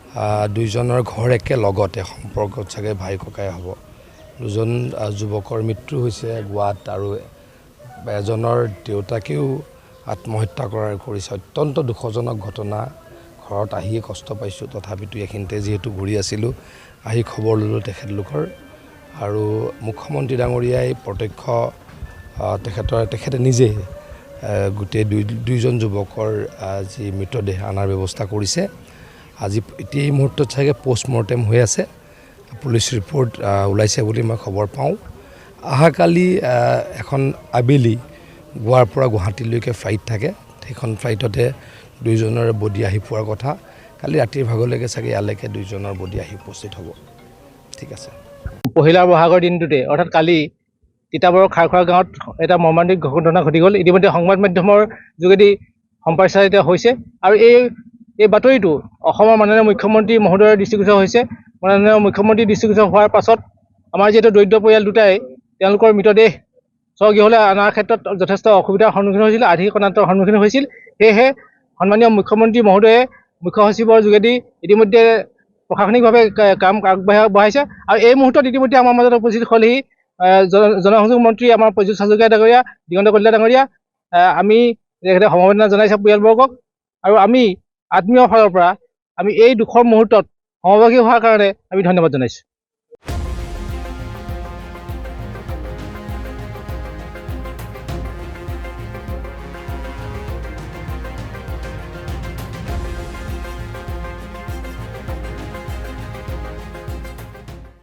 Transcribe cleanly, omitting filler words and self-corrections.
দুইজনৰ ঘৰ একে লগতে সম্পৰ্কত চাগে ভাই ককাই হ'ব। দুজন যুৱকৰ মৃত্যু হৈছে গোৱাত আৰু এজনৰ দেউতাকেও আত্মহত্যা কৰিছে। অত্যন্ত দুখজনক ঘটনা। ঘৰত আহি কষ্ট পাইছোঁ, তথাপিতো এইখিনিতে যিহেতু ঘূৰি আছিলোঁ আহি খবৰ ল'লোঁ তেখেতলোকৰ। আৰু মুখ্যমন্ত্ৰী ডাঙৰীয়াই প্ৰত্যক্ষ তেখেতে নিজে গোটেই দুইজন যুৱকৰ যি মৃতদেহ অনাৰ ব্যৱস্থা কৰিছে। আজি এতিয়া এই মুহূৰ্তত চাগে পষ্টমৰ্টেম হৈ আছে, পুলিচ ৰিপৰ্ট ওলাইছে বুলি মই খবৰ পাওঁ। অহাকালি এখন আবেলি গোৱাৰ পৰা গুৱাহাটীলৈকে ফ্লাইট থাকে, সেইখন ফ্লাইটতে দুইজনৰে বডি আহি পোৱাৰ কথা। কালি ৰাতিৰ ভাগলৈকে চাগে ইয়ালৈকে দুইজনৰ বডি আহি উপস্থিত হ'ব। ঠিক আছে। পহিলা বহাগৰ দিনটোতে অৰ্থাৎ কালি তিতাবৰৰ খাৰখোৱা গাঁৱত এটা মৰ্মান্তিক ঘটনা ঘটি গ'ল। ইতিমধ্যে সংবাদ মাধ্যমৰ যোগেদি সম্প্ৰচাৰিত হৈছে আৰু এই বাতৰিটো অসমৰ মাননীয় মুখ্যমন্ত্ৰী মহোদয়ৰ দৃষ্টিগোচৰ হৈছে। মাননীয় মুখ্যমন্ত্ৰীৰ দৃষ্টিগোচৰ হোৱাৰ পাছত আমাৰ যিহেতু দৰিদ্ৰ পৰিয়াল দুটাই তেওঁলোকৰ মৃতদেহ স্বগৃহলৈ অনাৰ ক্ষেত্ৰত যথেষ্ট অসুবিধাৰ সন্মুখীন হৈছিল, আৰ্থিক অনাটনৰ সন্মুখীন হৈছিল। সেয়েহে সন্মানীয় মুখ্যমন্ত্ৰী মহোদয়ে মুখ্য সচিবৰ যোগেদি ইতিমধ্যে প্ৰশাসনিকভাৱে কাম আগবঢ়াইছে আৰু এই মুহূৰ্তত ইতিমধ্যে আমাৰ মাজত উপস্থিত হ'লহি জনসংযোগ মন্ত্ৰী আমাৰ প্ৰযুত হাজৰিকা ডাঙৰীয়া, দিগন্ত কলিতা ডাঙৰীয়া। আমি তেখেতে সমবেদনা জনাইছে পৰিয়ালবৰ্গক আৰু আমি আত্মীয় ফালৰ পৰা আমি এই দুখৰ মুহূৰ্তত সহভাগী হোৱাৰ কাৰণে আমি ধন্যবাদ জনাইছোঁ।